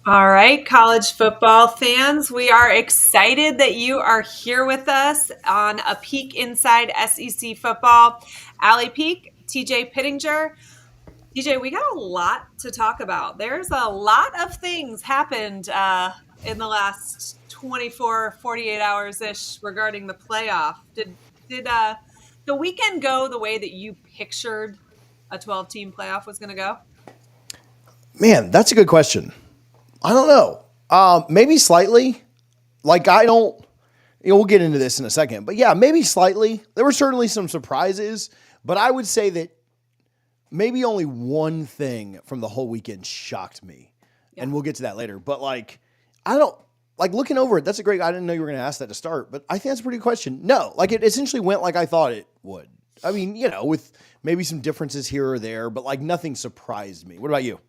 All right, college football fans, we are excited that you are here with us on a peek inside SEC football. Allie Peak, TJ Pittinger. TJ, we got a lot to talk about. There's a lot of things happened in the last 24, 48 hours ish regarding the playoff. Did the weekend go the way that you pictured a 12-team playoff was going to go? Man, that's a good question. I don't know. Maybe slightly. Like I don't. We'll get into this in a second, but yeah, maybe slightly. There were certainly some surprises, but I would say that maybe only one thing from the whole weekend shocked me, Yeah. and we'll get to that later. But I don't like looking over it. That's a great. I didn't know you were going to ask that to start, but I think that's a pretty good question. No, like it essentially went like I thought it would. I mean, with maybe some differences here or there, but like nothing surprised me. What about you?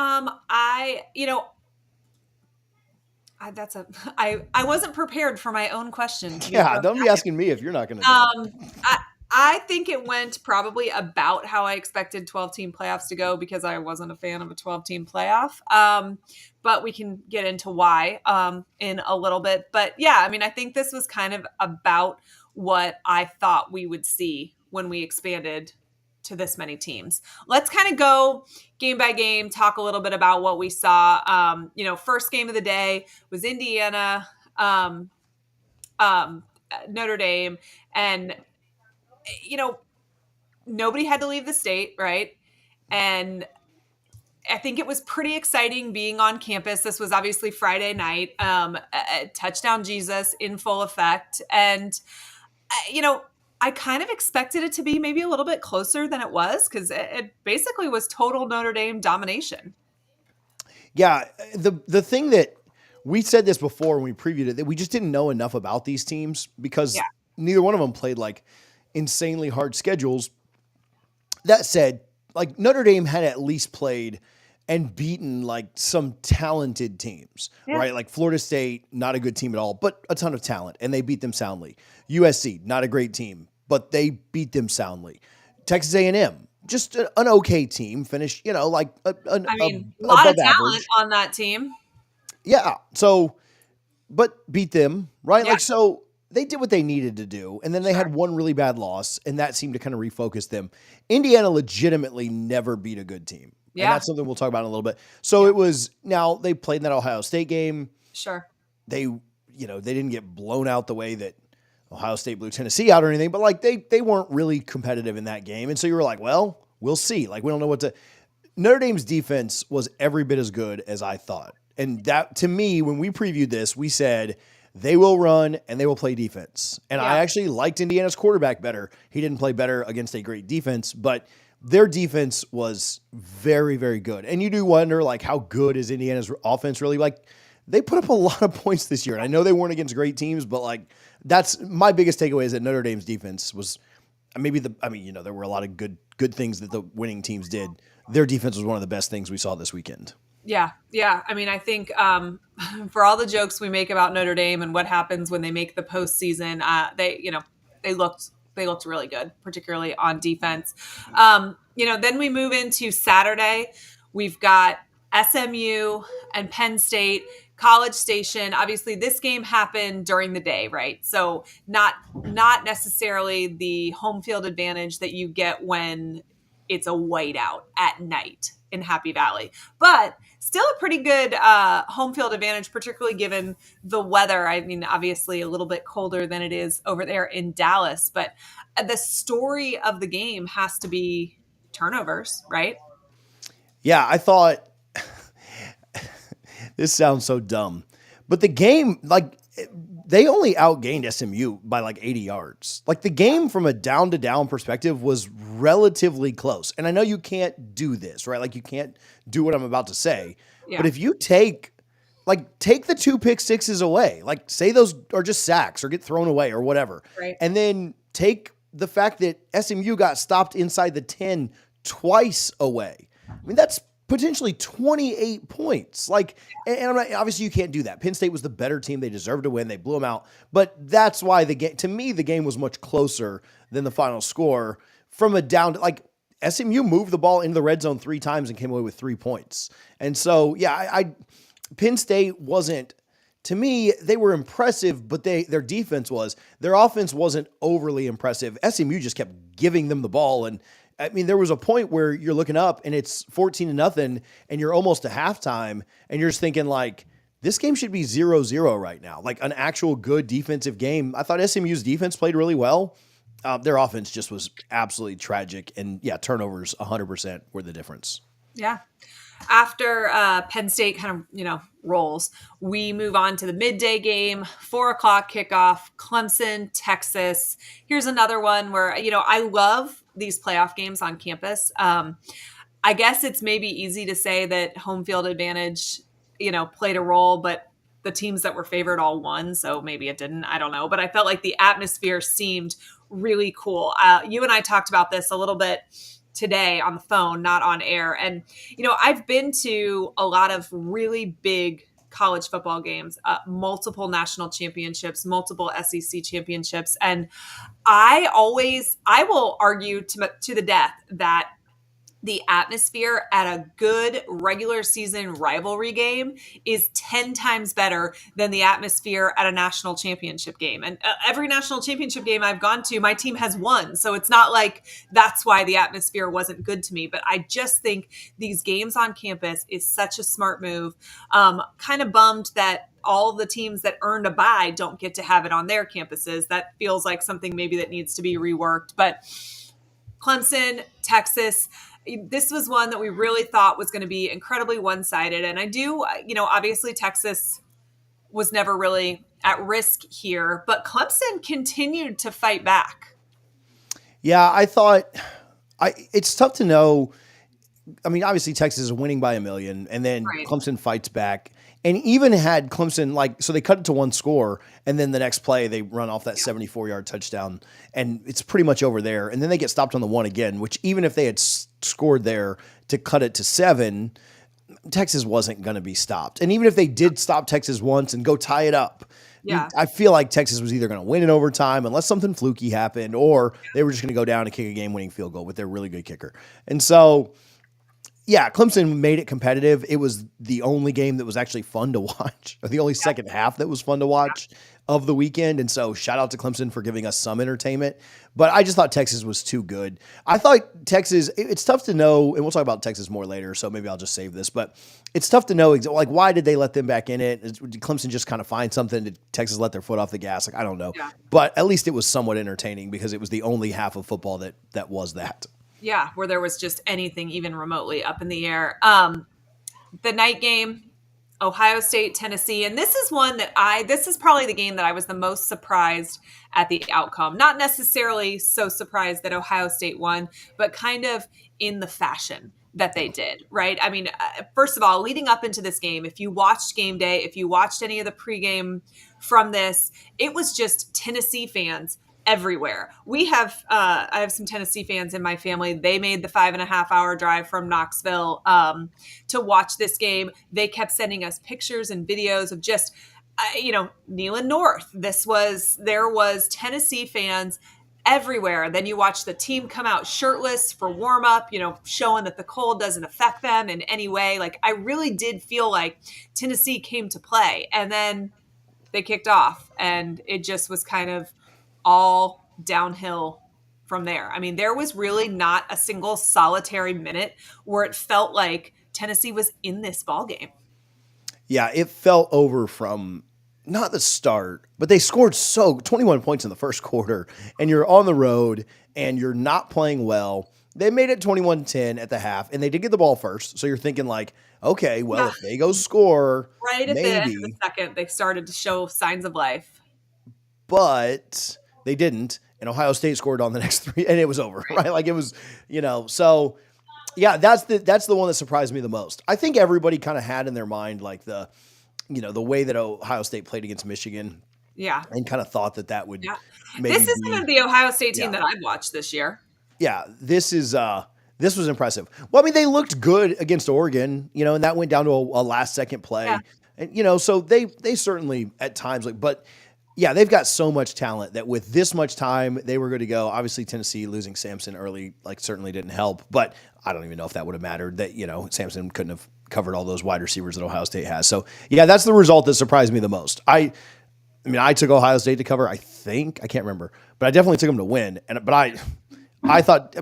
I, you know, that's a I wasn't prepared for my own question. To be Yeah, don't be perfectly asking me if you're not going to do it. honest. I think it went probably about how I expected 12-team playoffs to go because I wasn't a fan of a 12-team playoff. But we can get into why in a little bit. But yeah, I mean, I think this was kind of about what I thought we would see when we expanded to this many teams. Let's kind of go game by game, talk a little bit about what we saw. First game of the day was Indiana, Notre Dame, and you know, nobody had to leave the state, right? And I think it was pretty exciting being on campus. This was obviously Friday night, touchdown Jesus in full effect. And, you know, I kind of expected it to be maybe a little bit closer than it was because it basically was total Notre Dame domination. Yeah, the thing that we said this before when we previewed it that we just didn't know enough about these teams Yeah, because neither one of them played like insanely hard schedules. That said, like Notre Dame had at least played and beaten like some talented teams, yeah, right? Like Florida State, not a good team at all, but a ton of talent, and they beat them soundly. USC, not a great team, but they beat them soundly. Texas A&M, just an okay team, finished, like I mean, a lot of above talent average. on that team. Yeah. So, but beat them, right? Yeah, Like, so they did what they needed to do. And then they sure. had one really bad loss, and that seemed to kind of refocus them. Indiana legitimately never beat a good team. And Yeah, that's something we'll talk about in a little bit. So yeah, it was now they played in that Ohio State game. sure. They didn't get blown out the way that Ohio State blew Tennessee out or anything, but like they weren't really competitive in that game. And so you were like, well, we'll see. Like, we don't know what to. Notre Dame's defense was every bit as good as I thought. And that, to me, when we previewed this, we said they will run and they will play defense. And Yeah, I actually liked Indiana's quarterback better. He didn't play better against a great defense, but their defense was very, very good. And you do wonder, like, how good is Indiana's offense really? Like, they put up a lot of points this year. And I know they weren't against great teams, but like, that's my biggest takeaway is that Notre Dame's defense was there were a lot of good things that the winning teams did. Their defense was one of the best things we saw this weekend. yeah, yeah. I mean, I think for all the jokes we make about Notre Dame and what happens when they make the postseason, they looked really good, particularly on defense. Then we move into Saturday. We've got SMU and Penn State. College Station. Obviously, this game happened during the day, right? So not necessarily the home field advantage that you get when it's a whiteout at night in Happy Valley, but still a pretty good home field advantage, particularly given the weather. I mean, obviously a little bit colder than it is over there in Dallas, but the story of the game has to be turnovers, right? Yeah, I thought this sounds so dumb, but the game, like, they only outgained SMU by like 80 yards. Like, the game from a down to down perspective was relatively close. And I know you can't do this, right? Like, you can't do what I'm about to say. Yeah, But if you take the two pick sixes away, like say those are just sacks or get thrown away or whatever, right. and then take the fact that SMU got stopped inside the 10 twice away. I mean, that's potentially 28 points. Like, and I'm not, obviously you can't do that. Penn State was the better team. They deserved to win. They blew them out. But that's why to me, the game was much closer than the final score from a down to like, SMU moved the ball into the red zone 3 times and came away with 3 points. And so, yeah, Penn State wasn't, to me, they were impressive, but their defense was. Their offense wasn't overly impressive. SMU just kept giving them the ball. And I mean, there was a point where you're looking up and it's 14-0 and you're almost to halftime and you're just thinking like, this game should be 0-0 right now, like an actual good defensive game. I thought SMU's defense played really well. Their offense just was absolutely tragic. And yeah, turnovers 100% were the difference. Yeah. After Penn State kind of, rolls, we move on to the midday game, 4:00 kickoff, Clemson, Texas. Here's another one where, I love these playoff games on campus. I guess it's maybe easy to say that home field advantage, played a role, but the teams that were favored all won. So maybe it didn't. I don't know. But I felt like the atmosphere seemed really cool. You and I talked about this a little bit today on the phone, not on air. And, I've been to a lot of really big college football games, multiple national championships, multiple SEC championships. And I will argue to the death that the atmosphere at a good regular season rivalry game is 10 times better than the atmosphere at a national championship game. And every national championship game I've gone to, my team has won. So it's not like that's why the atmosphere wasn't good to me. But I just think these games on campus is such a smart move. Kind of bummed that all the teams that earned a bye don't get to have it on their campuses. That feels like something maybe that needs to be reworked. But Clemson, Texas, this was one that we really thought was going to be incredibly one-sided. And I do, obviously Texas was never really at risk here, but Clemson continued to fight back. Yeah, I thought it's tough to know. I mean, obviously Texas is winning by 1,000,000 and then Right. Clemson fights back. And even had Clemson, so they cut it to one score, and then the next play they run off that 74-yard touchdown, and it's pretty much over there. And then they get stopped on the one again, which even if they had scored there to cut it to 7, Texas wasn't going to be stopped. And even if they did stop Texas once and go tie it up, Yeah. I feel like Texas was either going to win in overtime unless something fluky happened, or they were just going to go down and kick a game-winning field goal with their really good kicker. And so, yeah, Clemson made it competitive. It was the only game that was actually fun to watch, or the only second half that was fun to watch of the weekend. And so shout out to Clemson for giving us some entertainment. But I just thought Texas was too good. I thought Texas, it's tough to know, and we'll talk about Texas more later, so maybe I'll just save this. But it's tough to know, why did they let them back in it? Did Clemson just kind of find something? Did Texas let their foot off the gas? I don't know. Yeah. But at least it was somewhat entertaining because it was the only half of football that was that. Yeah, where there was just anything even remotely up in the air. The night game, Ohio State, Tennessee. And this is one that this is probably the game that I was the most surprised at the outcome. Not necessarily so surprised that Ohio State won, but kind of in the fashion that they did, right? I mean, first of all, leading up into this game, if you watched game day, if you watched any of the pregame from this, it was just Tennessee fans everywhere. I have some Tennessee fans in my family. They made the 5.5-hour drive from Knoxville to watch this game. They kept sending us pictures and videos of just, Neyland North. There was Tennessee fans everywhere. Then you watch the team come out shirtless for warm up, showing that the cold doesn't affect them in any way. Like, I really did feel like Tennessee came to play, and then they kicked off and it just was kind of all downhill from there. I mean, there was really not a single solitary minute where it felt like Tennessee was in this ballgame. Yeah, it fell over from not the start, but they scored 21 points in the first quarter, and you're on the road and you're not playing well. They made it 21-10 at the half, and they did get the ball first. So you're thinking like, okay, well, if they go score, right at the end of the second, they started to show signs of life. But they didn't, and Ohio State scored on the next 3, and it was over, right? Like it was, so yeah, that's the one that surprised me the most. I think everybody kind of had in their mind like the way that Ohio State played against Michigan. Yeah. And kind of thought that would maybe this isn't the Ohio State team that I've watched this year. Yeah, this was impressive. Well, I mean, they looked good against Oregon, and that went down to a last second play. Yeah. And so they certainly at times but Yeah, they've got so much talent that with this much time, they were good to go. Obviously, Tennessee losing Samson early, like, certainly didn't help, but I don't even know if that would have mattered. That, Samson couldn't have covered all those wide receivers that Ohio State has. So, yeah, that's the result that surprised me the most. I took Ohio State to cover. I can't remember, but I definitely took them to win. I thought,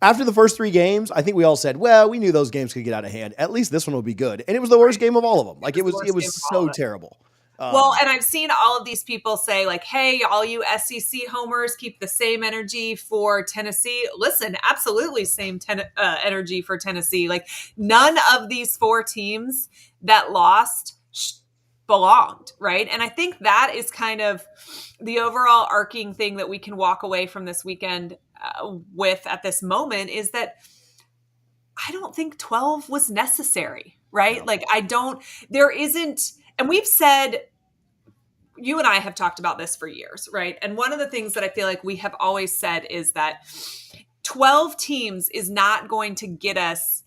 after the first 3 games, I think we all said, well, we knew those games could get out of hand. At least this one will be good, and it was the worst game of all of them. Like, it was so terrible. Well, and I've seen all of these people say, like, hey, all you SEC homers, keep the same energy for Tennessee. Listen, absolutely same energy for Tennessee. Like, none of these 4 teams that lost belonged, right? And I think that is kind of the overall arcing thing that we can walk away from this weekend with at this moment, is that I don't think 12 was necessary, right? No. Like, there isn't, and we've said, you and I have talked about this for years, right? And one of the things that I feel like we have always said is that 12 teams is not going to get us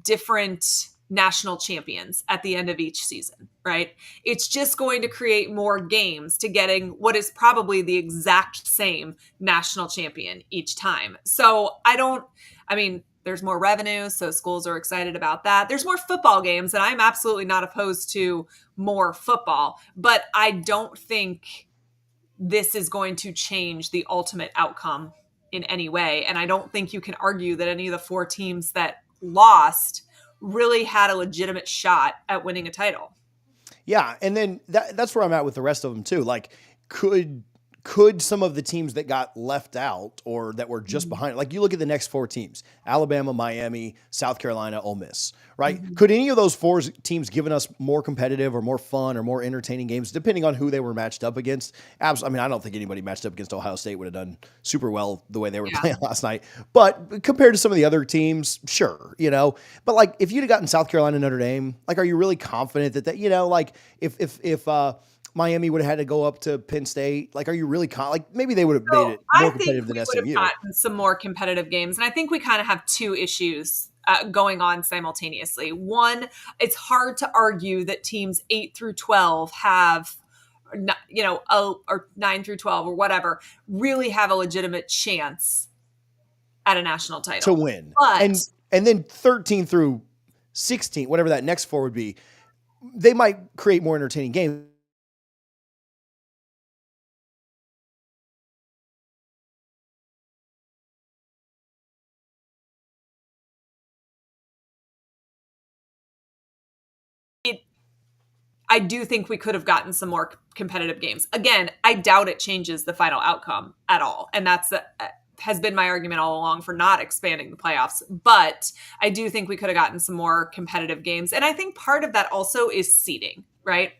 different national champions at the end of each season, right? It's just going to create more games to getting what is probably the exact same national champion each time. So there's more revenue, so schools are excited about that. There's more football games, and I'm absolutely not opposed to more football, but I don't think this is going to change the ultimate outcome in any way. And I don't think you can argue that any of the 4 teams that lost really had a legitimate shot at winning a title. Yeah, and then that's where I'm at with the rest of them too. Like, could some of the teams that got left out or that were just behind, like, you look at the next 4 teams, Alabama, Miami, South Carolina, Ole Miss, right? Mm-hmm. Could any of those 4 teams given us more competitive or more fun or more entertaining games, depending on who they were matched up against? I don't think anybody matched up against Ohio State would have done super well the way they were playing last night. But compared to some of the other teams, sure, But, like, if you'd have gotten South Carolina, Notre Dame, like, are you really confident that like, if Miami would have had to go up to Penn State, like, are you really maybe they would have made it more competitive than SMU? I think we would have gotten some more competitive games, and I think we kind of have 2 issues going on simultaneously. One, it's hard to argue that teams 8 through 12 have, or 9 through 12 or whatever, really have a legitimate chance at a national title to win. But, and then 13 through 16, whatever that next 4 would be, they might create more entertaining games. I do think we could have gotten some more competitive games. Again, I doubt it changes the final outcome at all. And that's has been my argument all along for not expanding the playoffs. But I do think we could have gotten some more competitive games. And I think part of that also is seeding, right?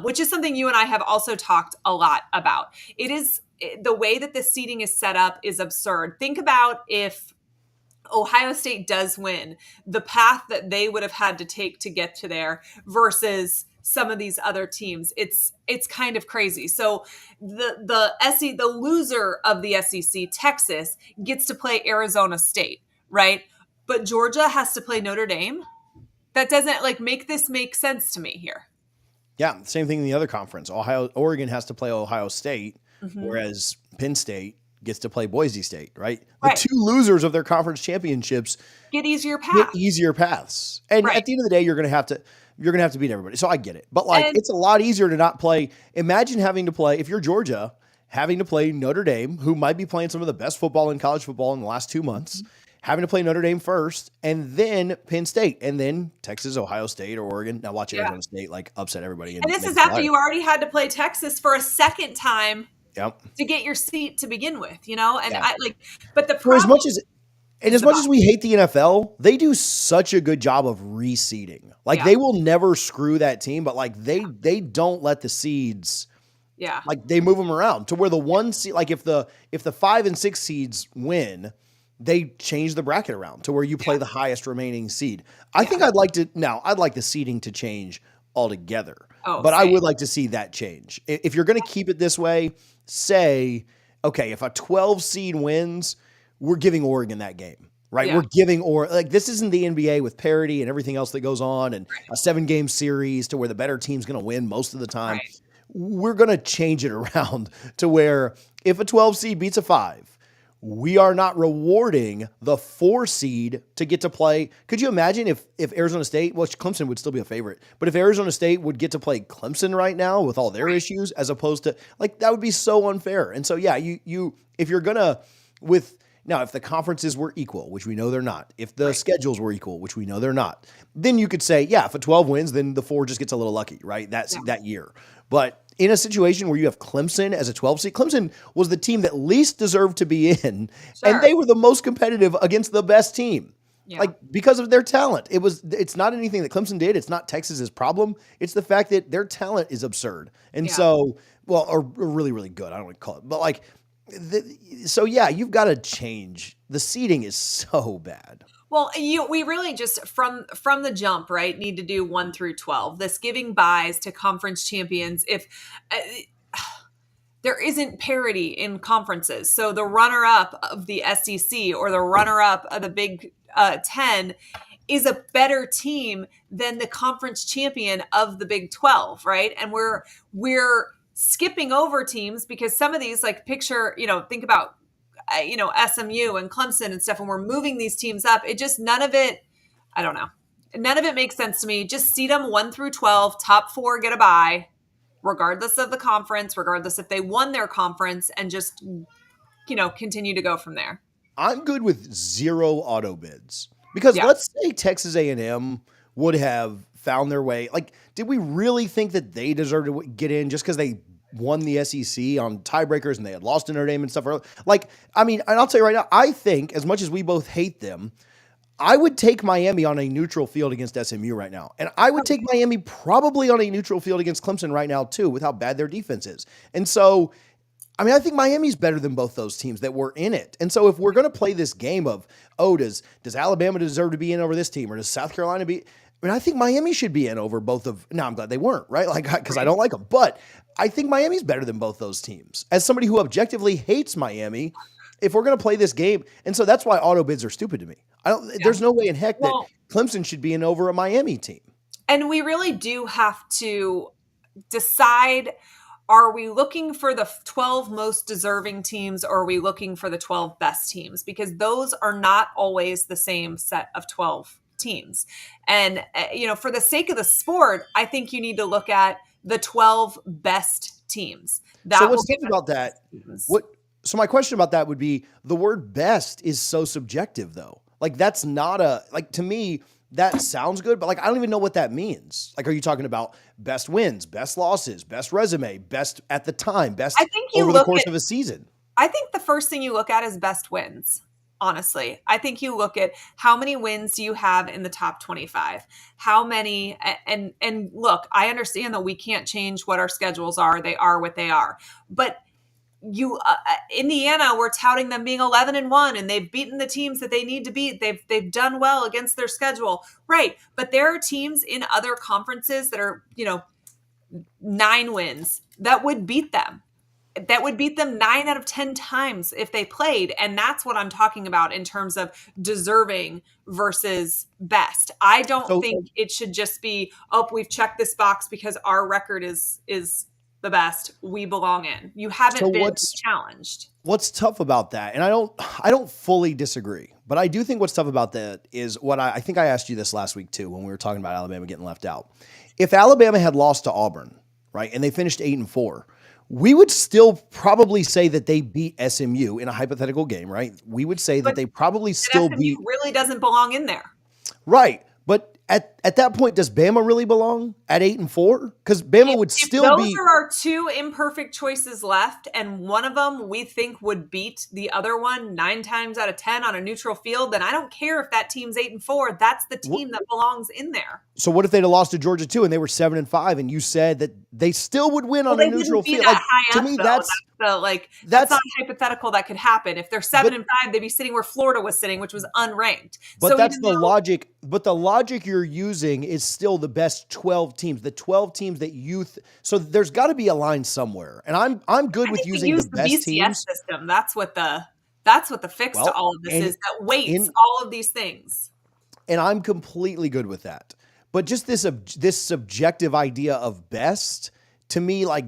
Which is something you and I have also talked a lot about. The way that the seeding is set up is absurd. Think about if Ohio State does win, the path that they would have had to take to get to there versus some of these other teams. It's kind of crazy. So the loser of the SEC, Texas, gets to play Arizona State, right? But Georgia has to play Notre Dame. That doesn't make sense to me here. Yeah, same thing in the other conference. Oregon has to play Ohio State, whereas Penn State gets to play Boise State, right? The 2 losers of their conference championships get easier paths. And at the end of the day, you're going to have to beat everybody. So I get it. But it's a lot easier to not play. Imagine having to play, if you're Georgia, having to play Notre Dame, who might be playing some of the best football in college football in the last 2 months, having to play Notre Dame first, and then Penn State, and then Texas, Ohio State, or Oregon. Now watch Arizona State upset everybody. And this is after you already had to play Texas for a second time. Yep. To get your seat to begin with, and but the problem, as much as we hate the NFL, they do such a good job of reseeding. They will never screw that team, but they don't let the seeds, they move them around to where the 1 seed, if the 5 and 6 seeds win, they change the bracket around to where you play the highest remaining seed. I think I'd like the seeding to change altogether, but I would like to see that change. If you're going to keep it this way, say, okay, if a 12 seed wins, we're giving Oregon that game, right? Yeah. We're giving this isn't the NBA with parity and everything else that goes on and a 7-game series to where the better team's going to win most of the time. Right. we're going to change it around to where if a 12 seed beats a 5, we are not rewarding the 4 seed to get to play. Could you imagine if Arizona State, well, Clemson would still be a favorite, but if Arizona State would get to play Clemson right now with all their issues, as opposed to like, that would be so unfair. And so, yeah, you if you're going to now, if the conferences were equal, which we know they're not, if the schedules were equal, which we know they're not, then you could say, yeah, if a 12 wins, then the 4 just gets a little lucky, right? That year. But in a situation where you have Clemson as a 12 seed, Clemson was the team that least deserved to be in, and they were the most competitive against the best team. Yeah. Like, because of their talent. It's not anything that Clemson did. It's not Texas's problem. It's the fact that their talent is absurd. And so, well, or really, really good. I don't want to call it, but like, so yeah, you've got to change. The seeding is so bad. Well, we really just from the jump, right, need to do 1 through 12. This giving buys to conference champions. If there isn't parity in conferences, so the runner-up of the SEC or the runner-up of the Big 10 is a better team than the conference champion of the Big 12, right? And we're skipping over teams because some of these, like picture, think about, SMU and Clemson and stuff, and we're moving these teams up. It just, none of it, I don't know. None of it makes sense to me. Just seed them 1 through 12, top 4 get a bye, regardless of the conference, regardless if they won their conference, and just, continue to go from there. I'm good with 0 auto bids because let's say Texas A&M would have found their way. Like, did we really think that they deserved to get in just because they won the SEC on tiebreakers and they had lost to Notre Dame and stuff? Like, I mean, and I'll tell you right now, I think as much as we both hate them, I would take Miami on a neutral field against SMU right now. And I would take Miami probably on a neutral field against Clemson right now too, with how bad their defense is. And so, I mean, I think Miami's better than both those teams that were in it. And so if we're going to play this game of, does Alabama deserve to be in over this team, or does South Carolina be? I mean, I think Miami should be in over both of. Now, I'm glad they weren't, right? Like, because I don't like them, but I think Miami's better than both those teams. As somebody who objectively hates Miami, if we're going to play this game, and so that's why auto bids are stupid to me. There's no way in heck that Clemson should be in over a Miami team. And we really do have to decide: are we looking for the 12 most deserving teams, or are we looking for the 12 best teams? Because those are not always the same set of 12 teams. And, for the sake of the sport, I think you need to look at the 12 best teams. So what's different about that? So my question about that would be, the word best is so subjective though. Like, that's not to me, that sounds good, but like, I don't even know what that means. Like, are you talking about best wins, best losses, best resume, best at the time, best over the course of a season? I think the first thing you look at is best wins. Honestly, I think you look at how many wins do you have in the top 25, how many, and look, I understand that we can't change what our schedules are. They are what they are, but Indiana, we're touting them being 11-1, and they've beaten the teams that they need to beat. They've done well against their schedule. Right. But there are teams in other conferences that are, 9 wins that would beat them. That would beat them 9 out of 10 times if they played. And that's what I'm talking about in terms of deserving versus best. I don't think it should just be, we've checked this box because our record is the best, we belong in. You haven't been challenged. What's tough about that, and I don't fully disagree, but I do think what's tough about that is what I think I asked you this last week too, when we were talking about Alabama getting left out. If Alabama had lost to Auburn, right, and they finished 8-4, we would still probably say that they beat SMU in a hypothetical game, right? We would say that they probably still beat. Really doesn't belong in there. Right. But at that point, does Bama really belong at 8-4? Because Bama would still be. Those are our 2 imperfect choices left, and one of them we think would beat the other one 9 times out of 10 on a neutral field. Then I don't care if that team's 8-4. That's the team that belongs in there. So what if they'd have lost to Georgia too, and they were 7-5, and you said that they still would win on a neutral field? Like, to me, that's not hypothetical that could happen. If they're 7-5, they'd be sitting where Florida was sitting, which was unranked. But so that's the logic. But the logic you're using is still the best 12 teams, the 12 teams that so there's got to be a line somewhere. And I'm good with using the best BCS teams. System. That's what the fix to all of this is. That weights all of these things. And I'm completely good with that. But just this subjective idea of best, to me, like,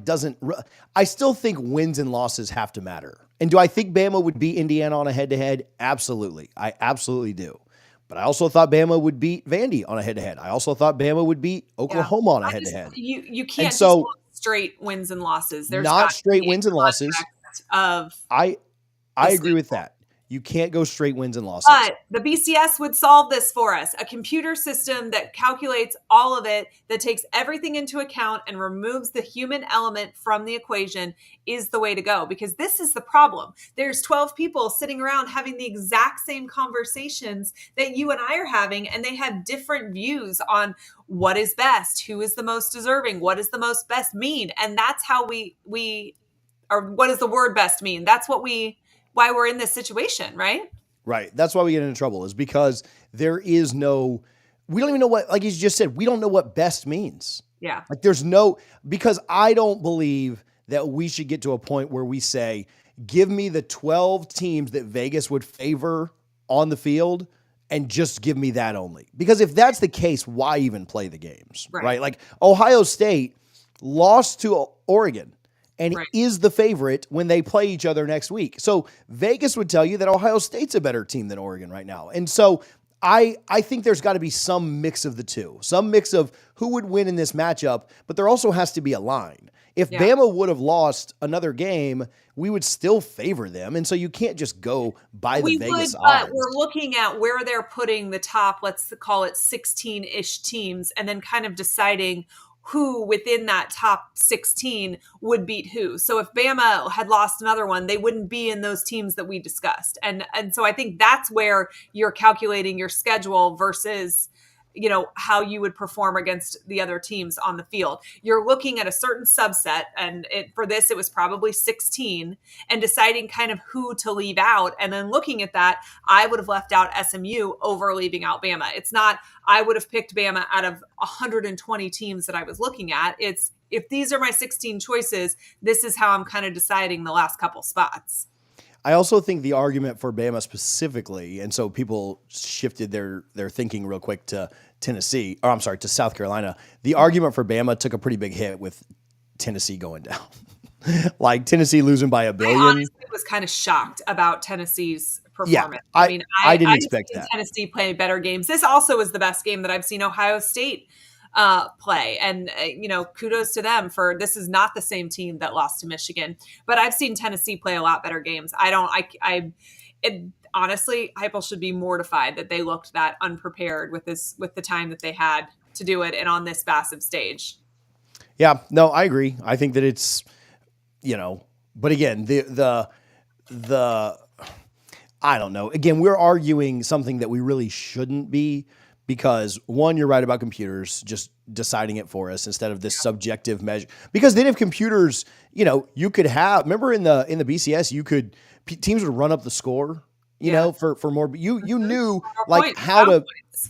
I still think wins and losses have to matter. And do I think Bama would beat Indiana on a head-to-head? Absolutely. I absolutely do. But I also thought Bama would beat Vandy on a head-to-head. I also thought Bama would beat Yeah. Oklahoma on a I just head-to-head. you And can't just so look straight wins and losses. There's got not to straight be a wins and losses. context of I the I agree with schedule. that. You can't go straight wins and losses. But the BCS would solve this for us. A computer system that calculates all of it, that takes everything into account and removes the human element from the equation is the way to go, because this is the problem. There's 12 people sitting around having the exact same conversations that you and I are having, and they have different views on what is best, who is the most deserving, what is the most best mean. And that's how we or what does the word best mean? That's why we're in this situation, right? Right. That's why we get into trouble, is because there is no, we don't even know what, like you just said, we don't know what best means. Yeah. Like because I don't believe that we should get to a point where we say, give me the 12 teams that Vegas would favor on the field and just give me that only. Because if that's the case, why even play the games? Right? Like Ohio State lost to Oregon and is the favorite when they play each other next week. So Vegas would tell you that Ohio State's a better team than Oregon right now. And so I think there's got to be some mix of the two, some mix of who would win in this matchup, but there also has to be a line. If Bama would have lost another game, we would still favor them. And so you can't just go by the Vegas odds. But we're looking at where they're putting the top, let's call it 16-ish teams, and then kind of deciding who within that top 16 would beat who. So if Bama had lost another one, they wouldn't be in those teams that we discussed. And so I think that's where you're calculating your schedule versus, you know, how you would perform against the other teams on the field. You're looking at a certain subset, and for this, it was probably 16, and deciding kind of who to leave out. And then looking at that, I would have left out SMU over leaving out Bama. It's not, I would have picked Bama out of 120 teams that I was looking at. It's, if these are my 16 choices, this is how I'm kind of deciding the last couple spots. I also think the argument for Bama specifically, and so people shifted their thinking real quick to Tennessee, or I'm sorry, to South Carolina. The argument for Bama took a pretty big hit with Tennessee going down. Like Tennessee losing by $1 billion. I honestly was kind of shocked about Tennessee's performance. Yeah, I mean, I didn't expect that. Tennessee play better games. This also was the best game that I've seen Ohio State play. And, you know, kudos to them for, this is not the same team that lost to Michigan, but I've seen Tennessee play a lot better games. Honestly, Heupel should be mortified that they looked that unprepared with the time that they had to do it and on this massive stage. Yeah, no, I agree. I think that it's, you know, but again, the I don't know. Again, we're arguing something that we really shouldn't be, because one, you're right about computers just deciding it for us instead of this subjective measure. Because then if computers, you know, you could have, remember in the BCS, teams would run up the score, you know, for more, you knew like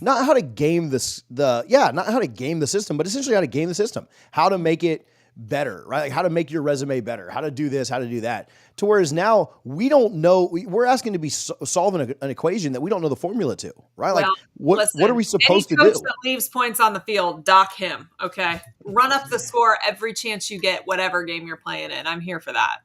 not how to game not how to game the system, but essentially how to game the system, how to make it better, right? Like how to make your resume better, how to do this, how to do that. To whereas now we don't know, we're asking to be solving an equation that we don't know the formula to, right? Like what are we supposed to do? That leaves points on the field, dock him. Okay. Run up the score every chance you get, whatever game you're playing in. I'm here for that.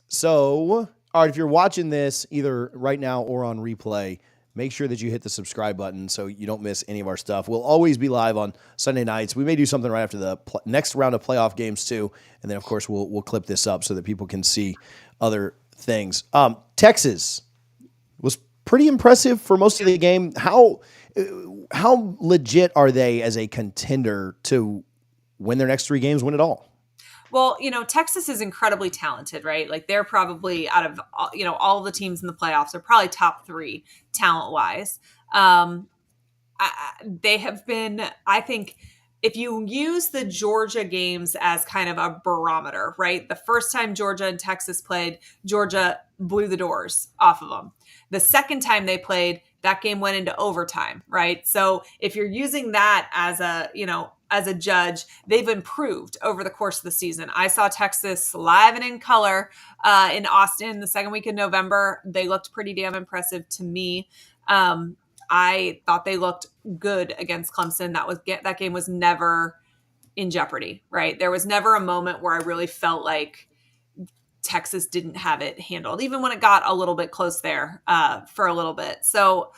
So, all right, if you're watching this either right now or on replay, make sure that you hit the subscribe button so you don't miss any of our stuff. We'll always be live on Sunday nights. We may do something right after the next round of playoff games too. And then of course we'll clip this up so that people can see other things. Texas was pretty impressive for most of the game. How legit are they as a contender to win their next 3 games, win it all? Well, you know, Texas is incredibly talented, right? Like they're probably out of, you know, all the teams in the playoffs are probably top 3 talent wise. They have been, I think, if you use the Georgia games as kind of a barometer, right? The first time Georgia and Texas played, Georgia blew the doors off of them. The second time they played, that game went into overtime, right? So if you're using that as a judge, they've improved over the course of the season. I saw Texas live and in color in Austin the second week in November. They looked pretty damn impressive to me. I thought they looked good against Clemson. That game was never in jeopardy, right? There was never a moment where I really felt like Texas didn't have it handled, even when it got a little bit close there for a little bit. So,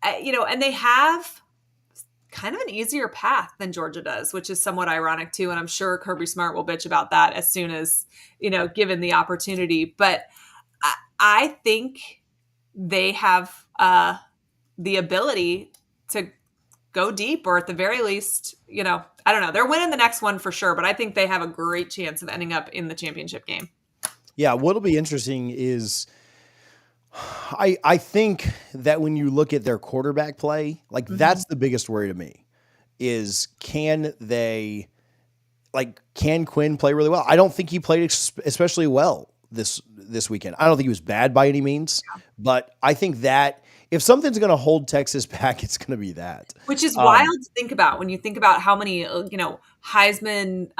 and they have kind of an easier path than Georgia does, which is somewhat ironic too. And I'm sure Kirby Smart will bitch about that as soon as, given the opportunity. But I think they have the ability to go deep, or at the very least, I don't know. They're winning the next one for sure, but I think they have a great chance of ending up in the championship game. Yeah, what'll be interesting is I think that when you look at their quarterback play, like that's the biggest worry to me is can Quinn play really well? I don't think he played especially well this weekend. I don't think he was bad by any means, but I think that if something's going to hold Texas back, it's going to be that. Which is wild to think about when you think about how many, Heisman,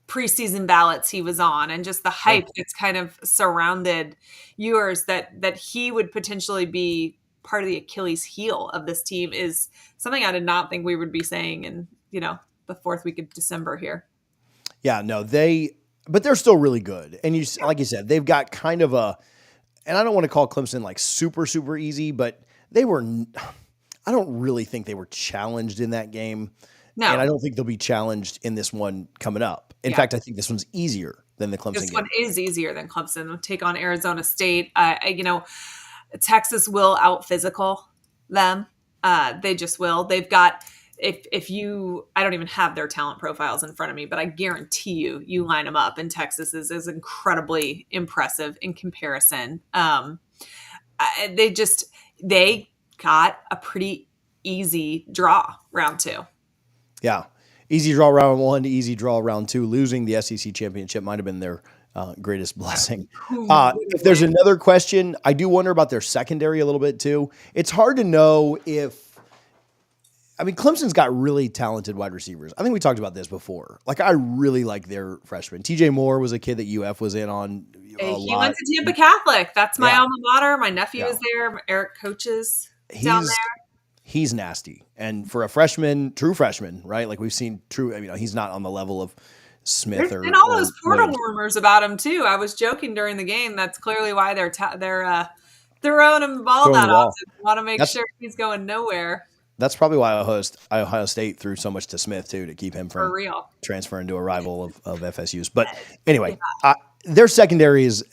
preseason ballots he was on, and just the hype that's kind of surrounded yours that he would potentially be part of the Achilles heel of this team is something I did not think we would be saying in, the fourth week of December here. Yeah, no, but they're still really good. And like you said, they've got kind of and I don't want to call Clemson like super, super easy, but I don't really think they were challenged in that game. No. And I don't think they'll be challenged in this one coming up. In fact, I think this one's easier than the Clemson game. This one is easier than Clemson. We'll take on Arizona State. Texas will out-physical them. They just will. They've got, I don't even have their talent profiles in front of me, but I guarantee you line them up, and Texas is incredibly impressive in comparison. They got a pretty easy draw round 2. Yeah. Easy draw round 1 to easy draw round 2. Losing the SEC championship might have been their greatest blessing. If there's another question, I do wonder about their secondary a little bit too. It's hard to know Clemson's got really talented wide receivers. I think we talked about this before. Like, I really like their freshmen. TJ Moore was a kid that UF was in on a lot. He went to Tampa Catholic. That's my alma mater. My nephew is there. Eric coaches down there. He's nasty. And for a freshman, true freshman, right? Like we've seen he's not on the level of Smith and all those portal rumors about him too. I was joking during the game. That's clearly why they're throwing him the ball that often. Want to make sure he's going nowhere. That's probably why Ohio State threw so much to Smith too, to keep him from transferring to a rival of FSU's. But anyway, their secondary is,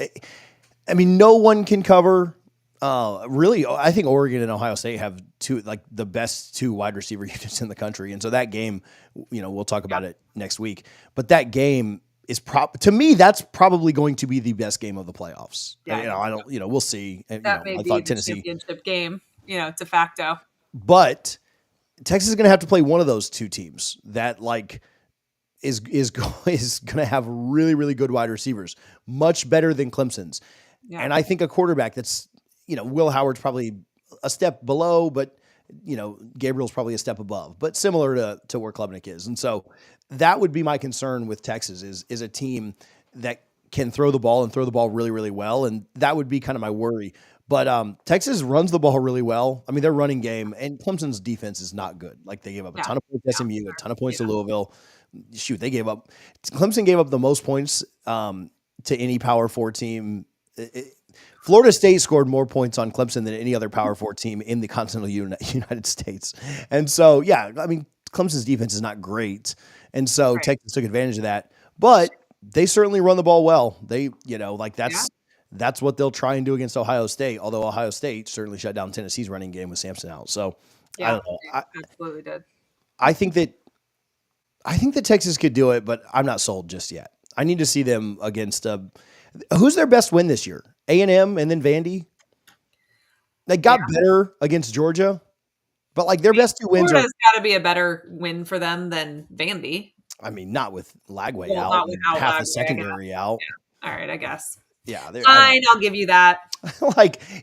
no one can cover. Really, I think Oregon and Ohio State have the best 2 wide receiver units in the country. And so that game, we'll talk about it next week, but that game is to me, that's probably going to be the best game of the playoffs. Yeah. We'll see. That may be the championship game, de facto. But Texas is going to have to play one of those 2 teams that is going to have really, really good wide receivers, much better than Clemson's. Yeah. And I think a quarterback that's, Will Howard's probably a step below, but, Gabriel's probably a step above, but similar to where Klubnik is. And so that would be my concern with Texas is a team that can throw the ball really, really well. And that would be kind of my worry. But Texas runs the ball really well. Their running game, and Clemson's defense is not good. Like, they gave up a ton of points to SMU, a ton of points to Louisville. Shoot, Clemson gave up the most points to any Power 4 team. Florida State scored more points on Clemson than any other Power 4 team in the continental United States. And so, Clemson's defense is not great. And so Texas took advantage of that. But they certainly run the ball well. They, that's what they'll try and do against Ohio State, although Ohio State certainly shut down Tennessee's running game with Sampson out. So, I don't know. Absolutely did. I think that Texas could do it, but I'm not sold just yet. I need to see them against who's their best win this year? A&M and then Vandy? They got better against Georgia, but their best 2 wins Florida's got to be a better win for them than Vandy. Not with Lagway out, half the secondary out. Yeah. All right, I guess. Yeah, fine. I'll give you that.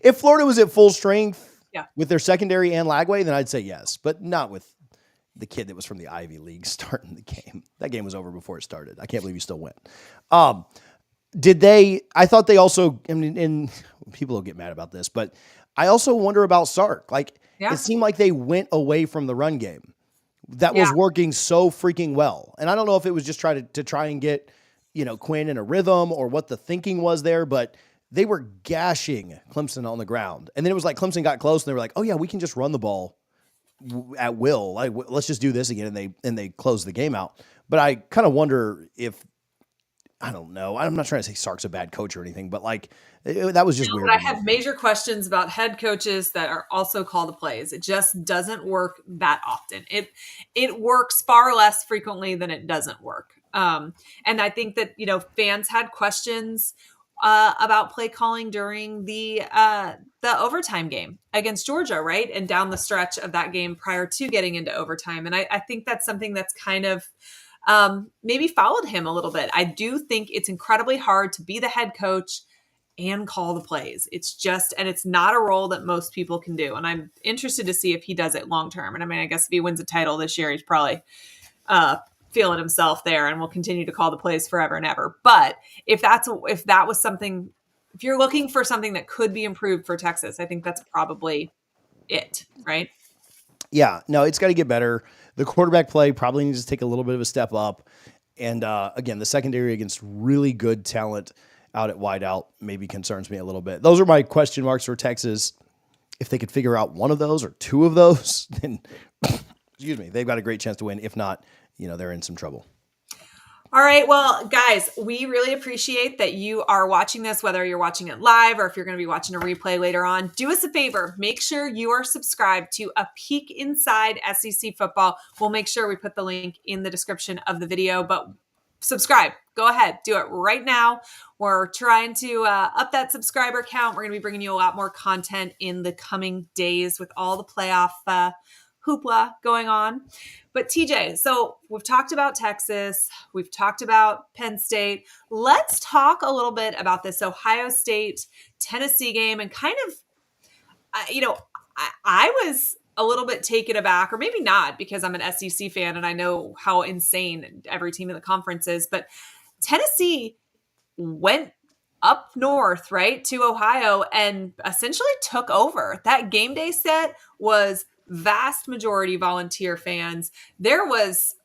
If Florida was at full strength with their secondary and Lagway, then I'd say yes, but not with the kid that was from the Ivy League starting the game. That game was over before it started. I can't believe you still went. I thought they also, and people will get mad about this, but I also wonder about Sark. It seemed like they went away from the run game. that Yeah. was working so freaking well. And I don't know if it was just trying to try and get, Quinn in a rhythm or what the thinking was there, but they were gashing Clemson on the ground. And then it was like Clemson got close and they were like, oh yeah, we can just run the ball at will. Like, let's just do this again. And they closed the game out. But I kind of wonder if, I don't know. I'm not trying to say Sark's a bad coach or anything, but like that was just weird. But I have major questions about head coaches that are also call the plays. It just doesn't work that often. It works far less frequently than it doesn't work. And I think that fans had questions about play calling during the overtime game against Georgia, right, and down the stretch of that game prior to getting into overtime. And I think that's something that's kind of maybe followed him a little bit. I do think it's incredibly hard to be the head coach and call the plays. And it's not a role that most people can do. And I'm interested to see if he does it long term. And I mean, I guess if he wins a title this year, he's probably feeling himself there and will continue to call the plays forever and ever. But if that was something, if you're looking for something that could be improved for Texas, I think that's probably it, right? Yeah, no, it's got to get better. The quarterback play probably needs to take a little bit of a step up. And again, the secondary against really good talent out at wideout maybe concerns me a little bit. Those are my question marks for Texas. If they could figure out one of those or two of those, then excuse me, they've got a great chance to win. If not, they're in some trouble. All right. Well, guys, we really appreciate that you are watching this, whether you're watching it live or if you're going to be watching a replay later on. Do us a favor. Make sure you are subscribed to A Peek Inside SEC Football. We'll make sure we put the link in the description of the video, but subscribe. Go ahead. Do it right now. We're trying to up that subscriber count. We're going to be bringing you a lot more content in the coming days with all the playoff hoopla going on. But TJ, so we've talked about Texas. We've talked about Penn State. Let's talk a little bit about this Ohio State Tennessee game and kind of, I was a little bit taken aback, or maybe not, because I'm an SEC fan and I know how insane every team in the conference is. But Tennessee went up north, right, to Ohio and essentially took over. That game day set was vast majority volunteer fans. There was,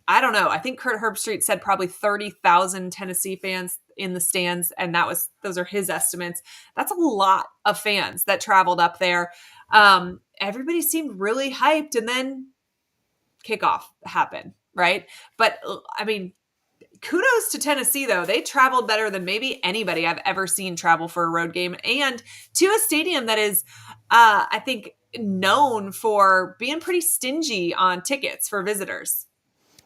I don't know, I think Kurt Herbstreit said probably 30,000 Tennessee fans in the stands, and those are his estimates. That's a lot of fans that traveled up there. Everybody seemed really hyped, and then kickoff happened, right? But I mean, kudos to Tennessee, though. They traveled better than maybe anybody I've ever seen travel for a road game, and to a stadium that is, I think, known for being pretty stingy on tickets for visitors.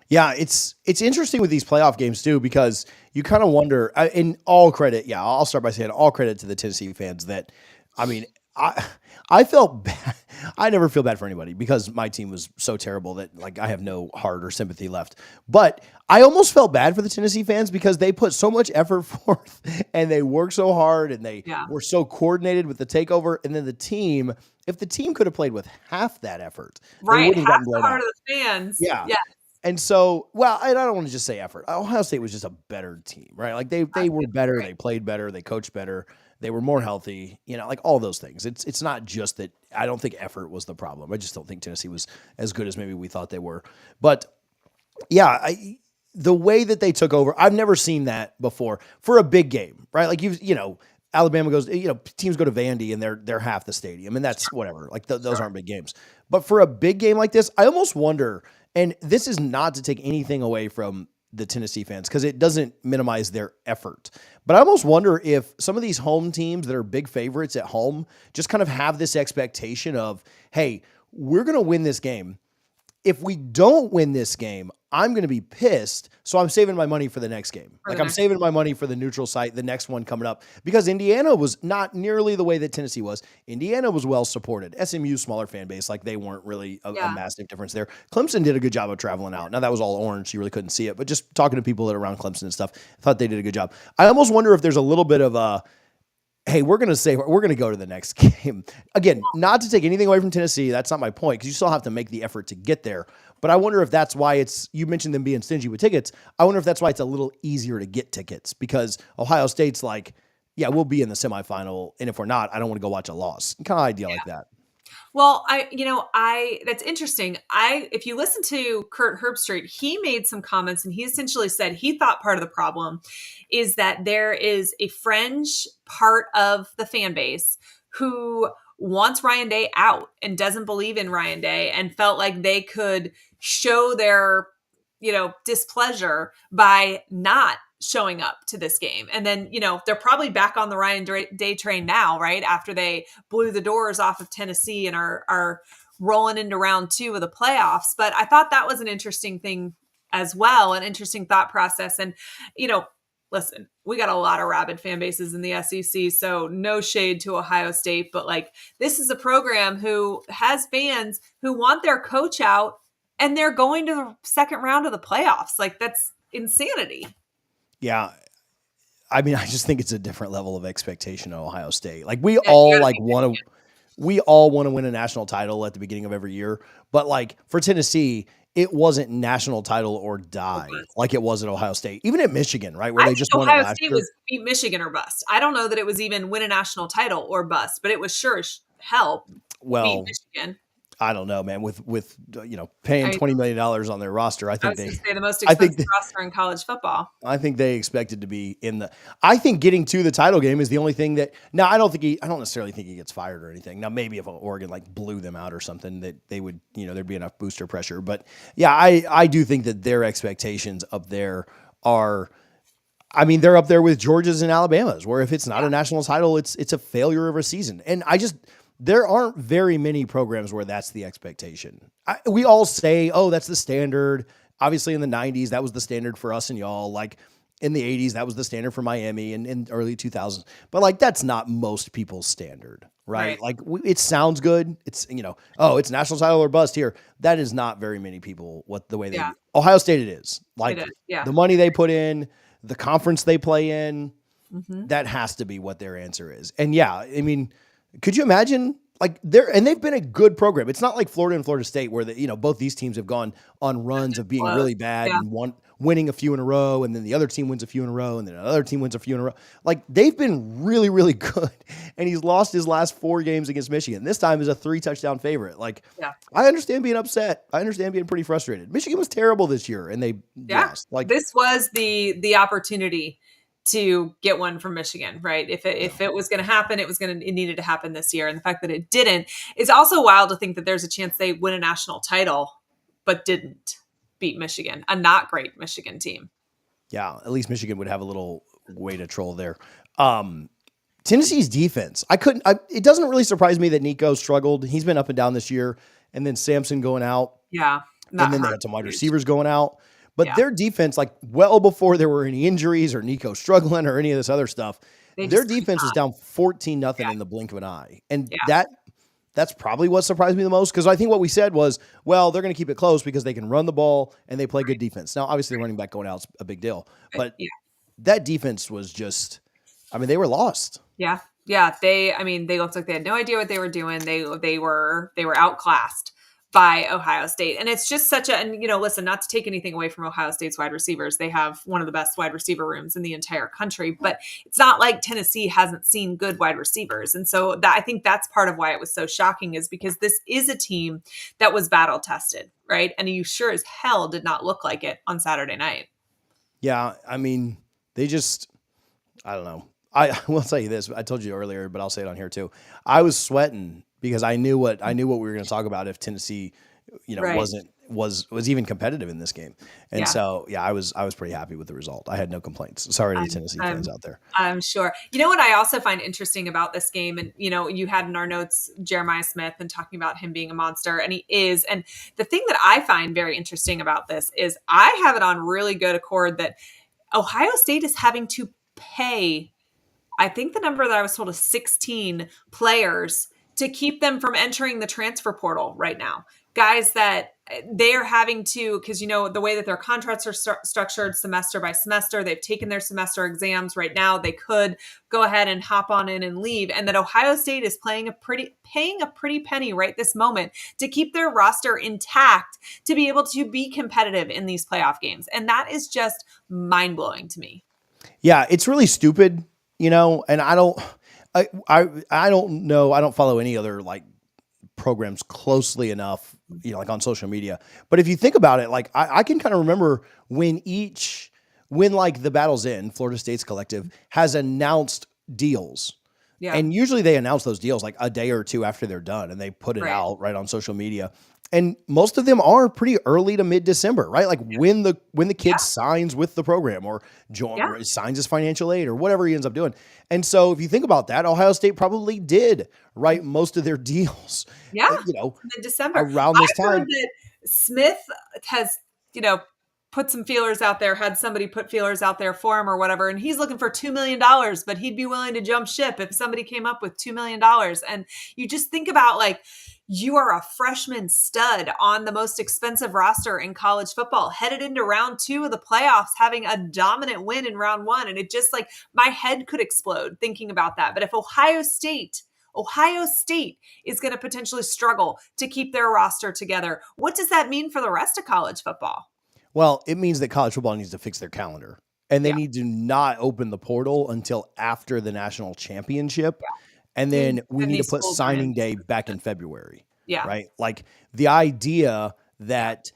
Yeah, it's interesting with these playoff games too, because you kind of wonder, in all credit, yeah, I'll start by saying all credit to the Tennessee fans that, I mean, I felt bad. I never feel bad for anybody because my team was so terrible that like I have no heart or sympathy left. But I almost felt bad for the Tennessee fans because they put so much effort forth and they worked so hard and they were so coordinated with the takeover. And then the team, if the team could have played with half that effort, right, they wouldn't half have gotten blown the heart out. of the fans. Yeah. Yeah. And so, well, I don't want to just say effort. Ohio State was just a better team, right? Like they were better, they played better, they coached better, they were more healthy, like all those things. It's not just that. I don't think effort was the problem. I just don't think Tennessee was as good as maybe we thought they were. But yeah, the way that they took over, I've never seen that before for a big game, right? Like Alabama goes, teams go to Vandy and they're half the stadium, and that's whatever. Like those aren't big games. But for a big game like this, I almost wonder. And this is not to take anything away from the Tennessee fans because it doesn't minimize their effort. But I almost wonder if some of these home teams that are big favorites at home just kind of have this expectation of, hey, we're going to win this game. If we don't win this game, I'm going to be pissed. So I'm saving my money for the next game. I'm saving my money for the neutral site, the next one coming up, because Indiana was not nearly the way that Tennessee was. Indiana was well supported. SMU, smaller fan base, like they weren't really a massive difference there. Clemson did a good job of traveling out. Now that was all orange. You really couldn't see it, but just talking to people that are around Clemson and stuff, I thought they did a good job. I almost wonder if there's a little bit of a, hey, we're going to go to the next game. Again, not to take anything away from Tennessee. That's not my point, because you still have to make the effort to get there. But I wonder if that's why you mentioned them being stingy with tickets. I wonder if that's why it's a little easier to get tickets, because Ohio State's like, yeah, we'll be in the semifinal. And if we're not, I don't want to go watch a loss. Kind of idea like that. Well, that's interesting. If you listen to Kurt Herbstreit, he made some comments and he essentially said he thought part of the problem is that there is a fringe part of the fan base who wants Ryan Day out and doesn't believe in Ryan Day and felt like they could show their, displeasure by not showing up to this game. And then, they're probably back on the Ryan Day train now, right? After they blew the doors off of Tennessee and are rolling into round 2 of the playoffs. But I thought that was an interesting thing as well, an interesting thought process. And, listen, we got a lot of rabid fan bases in the SEC, so no shade to Ohio State, but this is a program who has fans who want their coach out and they're going to the second round of the playoffs. That's insanity. Yeah. I mean, I just think it's a different level of expectation at Ohio State. We all want to win a national title at the beginning of every year. But for Tennessee, it wasn't national title or die like it was at Ohio State. Even at Michigan, right? Where they just won it last year. Ohio State was beat Michigan or bust. I don't know that it was even win a national title or bust, but it was sure as hell beat Michigan. I don't know, man. With paying $20 million on their roster, I think the most expensive roster in college football. I think they expected to be in the. I think getting to the title game is the only thing that. Now, I don't necessarily think he gets fired or anything. Now, maybe if Oregon blew them out or something, that they would, there'd be enough booster pressure. But yeah, I do think that their expectations up there are. I mean, they're up there with Georgia's and Alabama's, where if it's not a national title, it's a failure of a season, and there aren't very many programs where that's the expectation. We all say, oh, that's the standard. Obviously, in the 90s, that was the standard for us and y'all. In the 80s, that was the standard for Miami and in early 2000s. But, that's not most people's standard, right? It sounds good. It's, it's national title or bust here. That is not very many people Ohio State it is. The money they put in, the conference they play in, that has to be what their answer is. And, yeah, I mean – could you imagine they've been a good program. It's not like Florida and Florida State where both these teams have gone on runs of being really bad and winning a few in a row. And then the other team wins a few in a row. And then another team wins a few in a row. They've been really, really good. And he's lost his last 4 games against Michigan. This time is a 3-touchdown favorite. I understand being upset. I understand being pretty frustrated. Michigan was terrible this year and they lost. This was the opportunity to get one from Michigan, right? If it was going to happen, it needed to happen this year. And the fact that it didn't is also wild to think that there's a chance they win a national title, but didn't beat Michigan, a not great Michigan team. Yeah. At least Michigan would have a little way to troll there. Tennessee's defense. It doesn't really surprise me that Nico struggled. He's been up and down this year, and then Samson going out. Yeah. And then they had some wide receivers going out. But their defense, well before there were any injuries or Nico struggling or any of this other stuff, their defense was down 14-0 in the blink of an eye. And that's probably what surprised me the most, because I think what we said was, well, they're going to keep it close because they can run the ball and they play good defense. Now, obviously, the running back going out is a big deal. But that defense was just – they were lost. Yeah. Yeah. They looked like they had no idea what they were doing. They were outclassed by Ohio State. And it's just listen, not to take anything away from Ohio State's wide receivers. They have one of the best wide receiver rooms in the entire country, but it's not like Tennessee hasn't seen good wide receivers. And so I think that's part of why it was so shocking, is because this is a team that was battle tested, right? And you sure as hell did not look like it on Saturday night. Yeah. They just, I don't know. I will tell you this. I told you earlier, but I'll say it on here too. I was sweating because I knew what we were going to talk about if Tennessee, was even competitive in this game. And so, I was pretty happy with the result. I had no complaints. Sorry to the Tennessee fans out there. I'm sure. You know what I also find interesting about this game, and you had in our notes Jeremiah Smith and talking about him being a monster, and he is. And the thing that I find very interesting about this is I have it on really good accord that Ohio State is having to pay, I think the number that I was told is 16 players to keep them from entering the transfer portal right now. Guys that they are having to, because the way that their contracts are structured semester by semester, they've taken their semester exams right now. They could go ahead and hop on in and leave. And that Ohio State is paying a pretty penny right this moment to keep their roster intact to be able to be competitive in these playoff games. And that is just mind-blowing to me. Yeah, it's really stupid, and I don't know. I don't follow any other programs closely enough, like on social media. But if you think about it, like I can kind of remember when like the Battle's In, Florida State's collective, has announced deals. Yeah. And usually they announce those deals like a day or two after they're done, and they put it Right. out right on social media. And most of them are pretty early to mid-December, right? Like when the kid signs with the program or signs his financial aid or whatever he ends up doing. And so if you think about that, Ohio State probably did write most of their deals, Yeah. In December. around this I've heard time. that Smith has, put some feelers out there, had somebody put feelers out there for him or whatever, and he's looking for $2 million, but he'd be willing to jump ship if somebody came up with $2 million. And you just think about, like, you are a freshman stud on the most expensive roster in college football, headed into round 2 of the playoffs, having a dominant win in round 1. And it just, like, my head could explode thinking about that. But if Ohio State is going to potentially struggle to keep their roster together, what does that mean for the rest of college football? Well, it means that college football needs to fix their calendar, and they need to not open the portal until after the national championship. And then we need to put signing day back in February. Yeah. Right. Like the idea that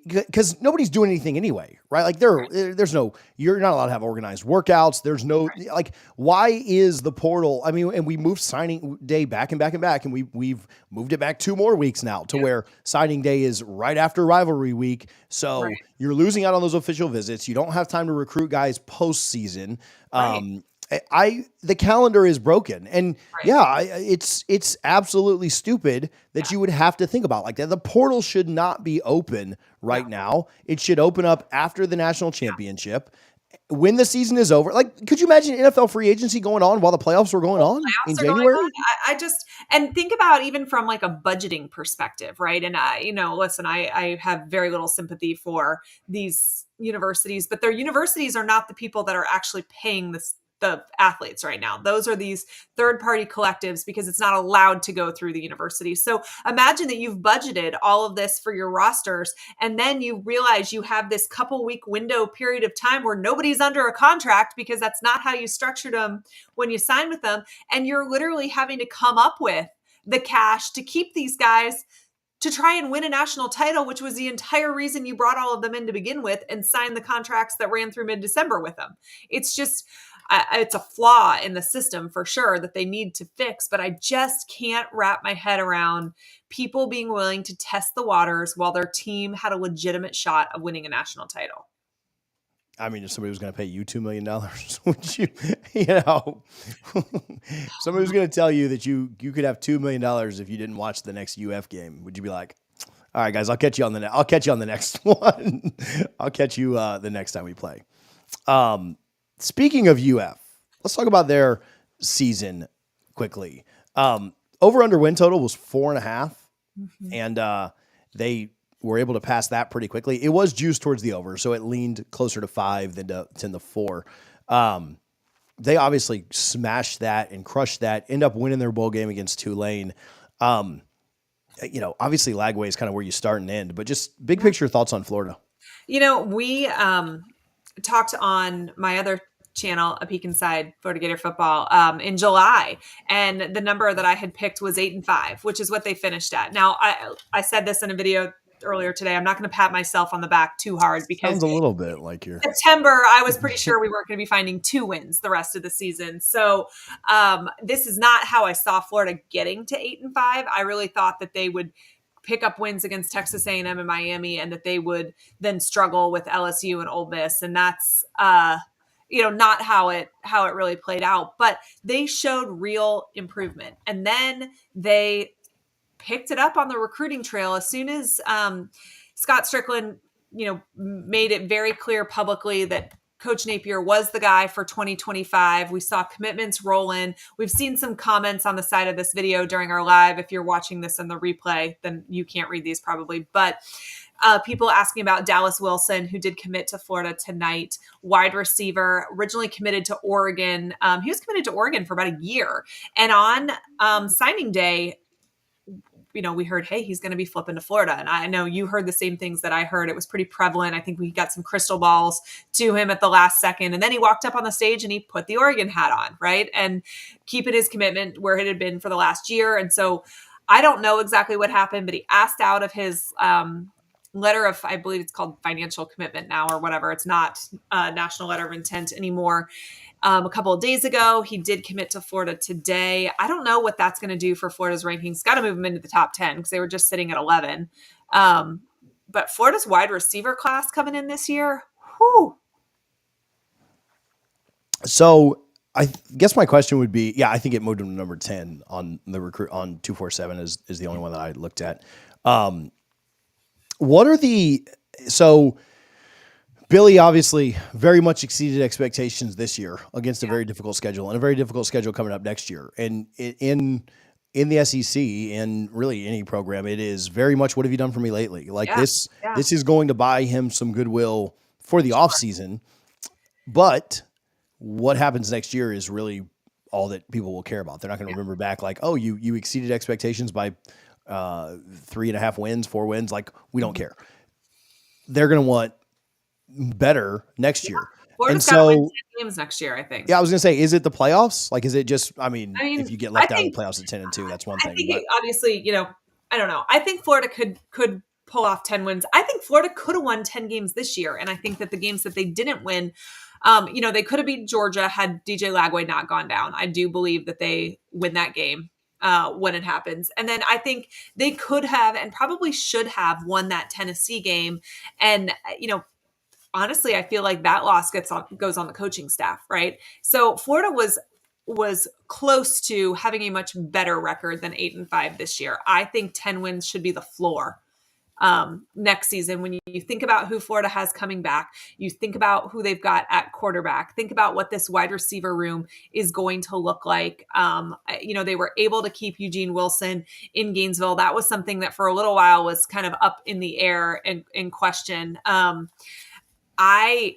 because nobody's doing anything anyway, right? Like you're not allowed to have organized workouts. There's no, like, why is the portal? I mean, and we moved signing day back and back and back, and we've moved it back 2 more weeks now to where signing day is right after rivalry week. So you're losing out on those official visits. You don't have time to recruit guys postseason. The calendar is broken, and it's absolutely stupid that you would have to think about like that. The portal should not be open right now. It should open up after the national championship when the season is over. Like, could you imagine NFL free agency going on while the playoffs were going on in January? And think about even from like a budgeting perspective, right? And listen, I have very little sympathy for these universities, but their universities are not the people that are actually paying the athletes right now. Those are these third-party collectives because it's not allowed to go through the university. So imagine that you've budgeted all of this for your rosters, and then you realize you have this couple week window period of time where nobody's under a contract because that's not how you structured them when you signed with them. And you're literally having to come up with the cash to keep these guys to try and win a national title, which was the entire reason you brought all of them in to begin with and signed the contracts that ran through mid-December with them. It's just, it's a flaw in the system for sure that they need to fix, but I just can't wrap my head around people being willing to test the waters while their team had a legitimate shot of winning a national title. I mean, if somebody was going to pay you $2 million, would you, somebody was going to tell you that you could have $2 million if you didn't watch the next UF game, would you be like, all right, guys, I'll catch you on the next one. I'll catch you the next time we play. Speaking of UF, let's talk about their season quickly. Over under win total was 4.5, and they were able to pass that pretty quickly. It was juiced towards the over, so it leaned closer to 5 than to 4. They obviously smashed that and crushed that, end up winning their bowl game against Tulane. Obviously Lagway is kind of where you start and end, but just big picture thoughts on Florida. We talked on my other channel, A Peek Inside Florida Gator Football, in July, and the number that I had picked was 8-5, which is what they finished at. Now, I said this in a video earlier today. I'm not going to pat myself on the back too hard because sounds a little bit like you're September. I was pretty sure we weren't going to be finding 2 wins the rest of the season. So this is not how I saw Florida getting to 8-5. I really thought that they would pick up wins against Texas A&M and Miami, and that they would then struggle with LSU and Ole Miss, and that's not how it really played out. But they showed real improvement, and then they picked it up on the recruiting trail as soon as Scott Strickland, made it very clear publicly that Coach Napier was the guy for 2025. We saw commitments roll in. We've seen some comments on the side of this video during our live. If you're watching this in the replay, then you can't read these probably. But people asking about Dallas Wilson, who did commit to Florida tonight, wide receiver, originally committed to Oregon. He was committed to Oregon for about a year. And on signing day, we heard, hey, he's going to be flipping to Florida. And I know you heard the same things that I heard. It was pretty prevalent. I think we got some crystal balls to him at the last second. And then he walked up on the stage and he put the Oregon hat on, right? And keeping his commitment where it had been for the last year. And so I don't know exactly what happened, but he asked out of his letter of, I believe it's called financial commitment now or whatever. It's not a national letter of intent anymore. A couple of days ago, he did commit to Florida today. I don't know what that's going to do for Florida's rankings. Got to move them into the top 10 because they were just sitting at 11. But Florida's wide receiver class coming in this year, whew. So I guess my question would be, yeah, I think it moved him to number 10 on the recruit on 247 is the only one that I looked at. What are so Billy obviously very much exceeded expectations this year against a very difficult schedule and a very difficult schedule coming up next year. And in the SEC and really any program, it is very much, what have you done for me lately? Like this is going to buy him some goodwill for the offseason. But what happens next year is really all that people will care about. They're not going to remember back like, oh, you exceeded expectations by 3.5 wins, 4 wins. Like, we don't care. They're going to want better next year. Florida's got to win 10 games next year, I think. Yeah, I was going to say, is it the playoffs? Like, is it just, I mean if you get left out of the playoffs at 10-2, that's one thing. I think obviously, I don't know. I think Florida could pull off 10 wins. I think Florida could have won 10 games this year. And I think that the games that they didn't win, they could have beat Georgia had DJ Lagway not gone down. I do believe that they win that game when it happens. And then I think they could have and probably should have won that Tennessee game. And, honestly, I feel like that loss goes on the coaching staff, right? So Florida was close to having a much better record than 8-5 this year. I think 10 wins should be the floor next season. When you think about who Florida has coming back, you think about who they've got at quarterback, think about what this wide receiver room is going to look like. They were able to keep Eugene Wilson in Gainesville. That was something that for a little while was kind of up in the air and in question. I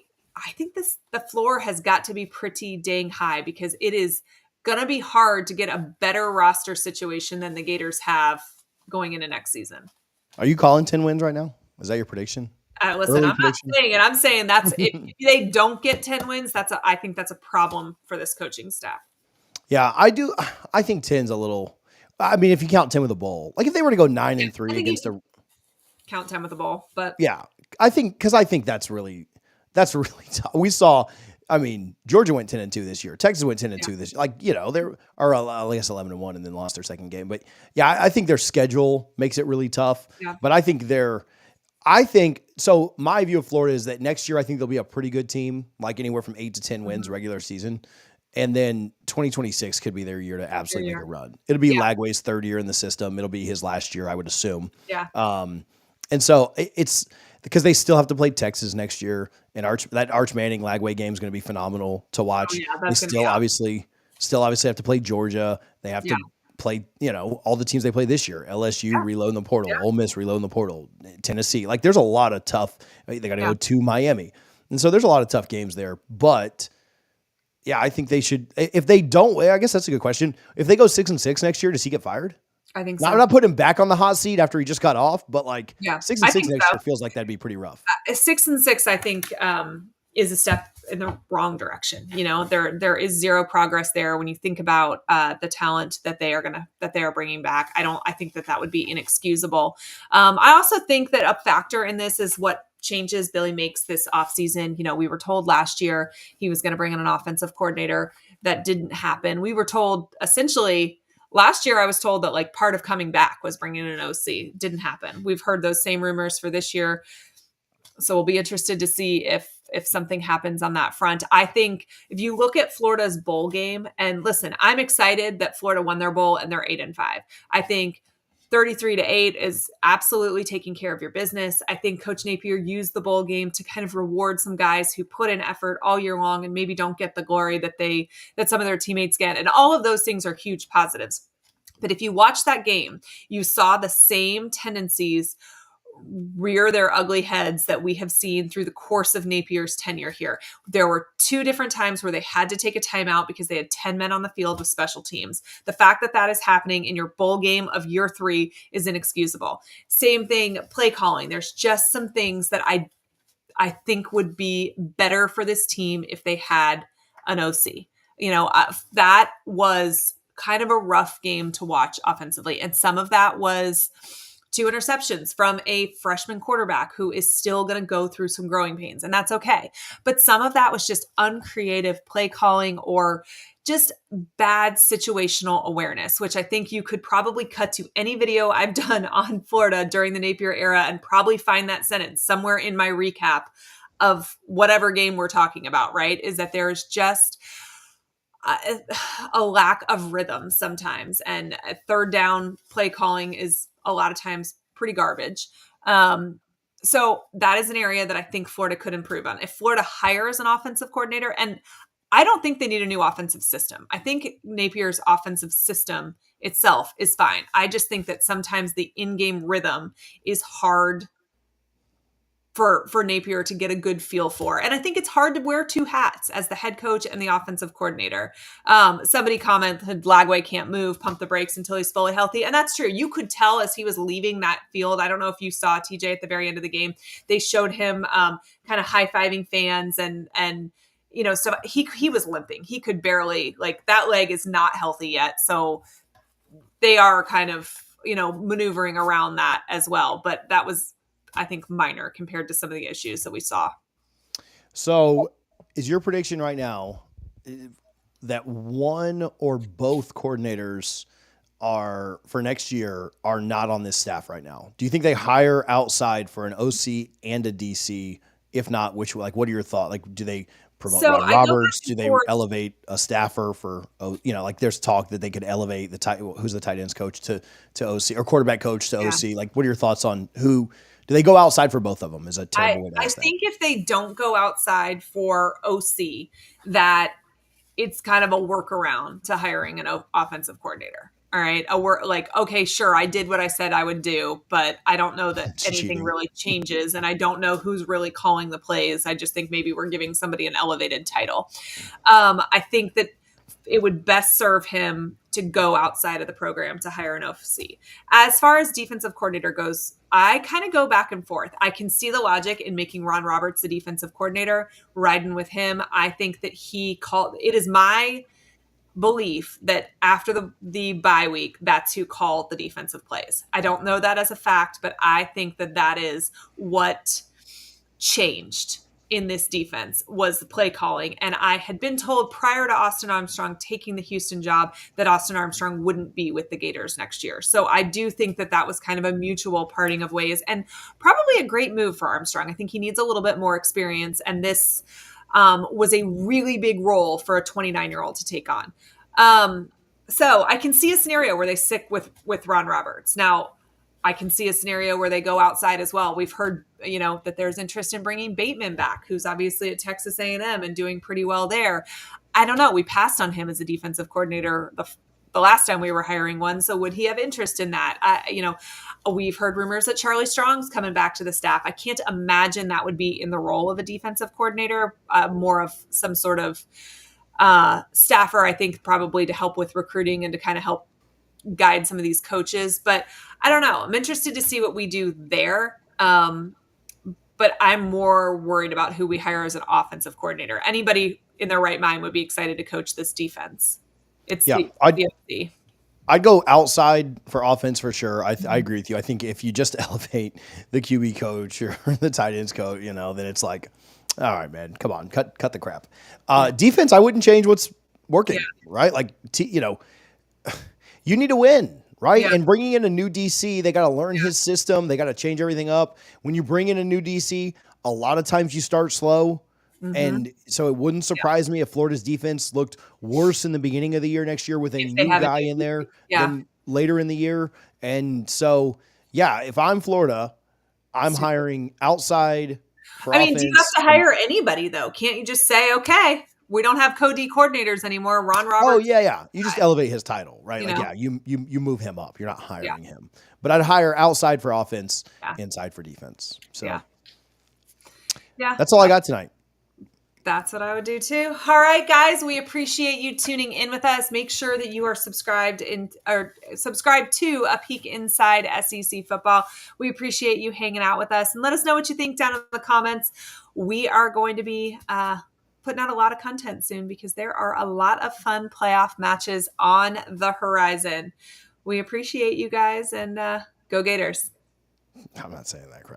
think the floor has got to be pretty dang high because it is going to be hard to get a better roster situation than the Gators have going into next season. Are you calling 10 wins right now? Is that your prediction? Listen, I'm not saying it. I'm saying that's if they don't get 10 wins, I think that's a problem for this coaching staff. Yeah, I do. I think 10's a little. I mean, if you count 10 with a bowl, like if they were to go 9-3 against count 10 with a bowl, but yeah, I think that's really tough. We saw. I mean, Georgia went 10-2 this year. Texas went 10-2 this year. Like, they are, I guess, 11-1 and then lost their second game. But yeah, I think their schedule makes it really tough. Yeah. But I think so my view of Florida is that next year, I think they'll be a pretty good team, like anywhere from 8 to 10 wins regular season. And then 2026 could be their year to absolutely make a run. It'll be Lagway's third year in the system. It'll be his last year, I would assume. Yeah. And so it's because they still have to play Texas next year. And that Arch Manning Lagway game is going to be phenomenal to watch. They still obviously have to play Georgia. They have to play, all the teams they play this year. LSU reloading the portal, Ole Miss reloading the portal, Tennessee. Like there's a lot of tough. They got to go to Miami, and so there's a lot of tough games there. But yeah, I think they should. If they don't, I guess that's a good question. If they go 6-6 next year, does he get fired? I think so. I'm not putting him back on the hot seat after he just got off, but 6-6 next year feels like that'd be pretty rough. 6-6, I think, is a step in the wrong direction. There is zero progress there when you think about the talent that they are bringing back. I think that would be inexcusable. I also think that a factor in this is what changes Billy makes this offseason. We were told last year he was going to bring in an offensive coordinator. That didn't happen. We were told essentially. Last year, I was told that part of coming back was bringing in an OC. Didn't happen. We've heard those same rumors for this year. So we'll be interested to see if something happens on that front. I think if you look at Florida's bowl game, and listen, I'm excited that Florida won their bowl and they're 8-5. I think 33-8 is absolutely taking care of your business. I think Coach Napier used the bowl game to kind of reward some guys who put in effort all year long and maybe don't get the glory that some of their teammates get. And all of those things are huge positives. But if you watch that game, you saw the same tendencies rear their ugly heads that we have seen through the course of Napier's tenure here. There were 2 different times where they had to take a timeout because they had 10 men on the field with special teams. The fact that is happening in your bowl game of year 3 is inexcusable. Same thing, play calling. There's just some things that I think would be better for this team if they had an OC. That was kind of a rough game to watch offensively. And some of that was 2 interceptions from a freshman quarterback who is still going to go through some growing pains, and that's okay. But some of that was just uncreative play calling or just bad situational awareness, which I think you could probably cut to any video I've done on Florida during the Napier era and probably find that sentence somewhere in my recap of whatever game we're talking about, right? Is that there's just a lack of rhythm sometimes, and a third down play calling is a lot of times pretty garbage. So that is an area that I think Florida could improve on. If Florida hires an offensive coordinator, and I don't think they need a new offensive system. I think Napier's offensive system itself is fine. I just think that sometimes the in-game rhythm is hard for Napier to get a good feel for. And I think it's hard to wear 2 hats as the head coach and the offensive coordinator. Somebody commented, Lagway can't move, pump the brakes until he's fully healthy. And that's true. You could tell as he was leaving that field. I don't know if you saw TJ at the very end of the game. They showed him kind of high-fiving fans and so he was limping. He could barely, like, that leg is not healthy yet. So they are kind of, maneuvering around that as well. But that was, I think, minor compared to some of the issues that we saw. So is your prediction right now that one or both coordinators for next year are not on this staff right now? Do you think they hire outside for an OC and a DC? If not, what are your thoughts? Like, do they promote Ron Roberts? Do they elevate a staffer for, there's talk that they could elevate who's the tight ends coach to OC or quarterback coach to OC? Like, what are your thoughts on who? Do they go outside for both of them? Is a terrible way to ask that. I think if they don't go outside for OC, that it's kind of a workaround to hiring an offensive coordinator. All right. Okay, sure, I did what I said I would do, but I don't know that anything really changes. And I don't know who's really calling the plays. I just think maybe we're giving somebody an elevated title. I think that it would best serve him to go outside of the program to hire an OC. As far as defensive coordinator goes, I kind of go back and forth. I can see the logic in making Ron Roberts the defensive coordinator, riding with him. I think that it is my belief that after the bye week, that's who called the defensive plays. I don't know that as a fact, but I think that is what changed in this defense was the play calling. And I had been told prior to Austin Armstrong taking the Houston job that Austin Armstrong wouldn't be with the Gators next year. So I do think that was kind of a mutual parting of ways and probably a great move for Armstrong. I think he needs a little bit more experience. And this was a really big role for a 29-year-old to take on. So I can see a scenario where they stick with Ron Roberts. Now, I can see a scenario where they go outside as well. We've heard, that there's interest in bringing Bateman back, who's obviously at Texas A&M and doing pretty well there. I don't know. We passed on him as a defensive coordinator the last time we were hiring one. So would he have interest in that? We've heard rumors that Charlie Strong's coming back to the staff. I can't imagine that would be in the role of a defensive coordinator, more of some sort of staffer, I think, probably to help with recruiting and to kind of help guide some of these coaches. But I don't know. I'm interested to see what we do there. But I'm more worried about who we hire as an offensive coordinator. Anybody in their right mind would be excited to coach this defense. I'd go outside for offense for sure. I agree with you. I think if you just elevate the QB coach or the tight ends coach, then it's like, all right, man, come on, cut the crap. Defense, I wouldn't change what's working, right? Like, you need to win, right? Yeah. And bringing in a new DC, they got to learn his system. They got to change everything up. When you bring in a new DC, a lot of times you start slow. Mm-hmm. And so it wouldn't surprise me if Florida's defense looked worse in the beginning of the year next year with a new guy in there than later in the year. And so, if I'm Florida, I'm hiring outside for offense. Do you have to hire anybody, though? Can't you just say, okay, we don't have co-D coordinators anymore, Ron Roberts? Oh, yeah. You just elevate his title, right? You move him up. You're not hiring him. But I'd hire outside for offense, inside for defense. So, that's all I got tonight. That's what I would do too. All right, guys, we appreciate you tuning in with us. Make sure that you are subscribed to A Peek Inside SEC Football. We appreciate you hanging out with us, and let us know what you think down in the comments. We are going to be putting out a lot of content soon because there are a lot of fun playoff matches on the horizon. We appreciate you guys, and go Gators. I'm not saying that crap.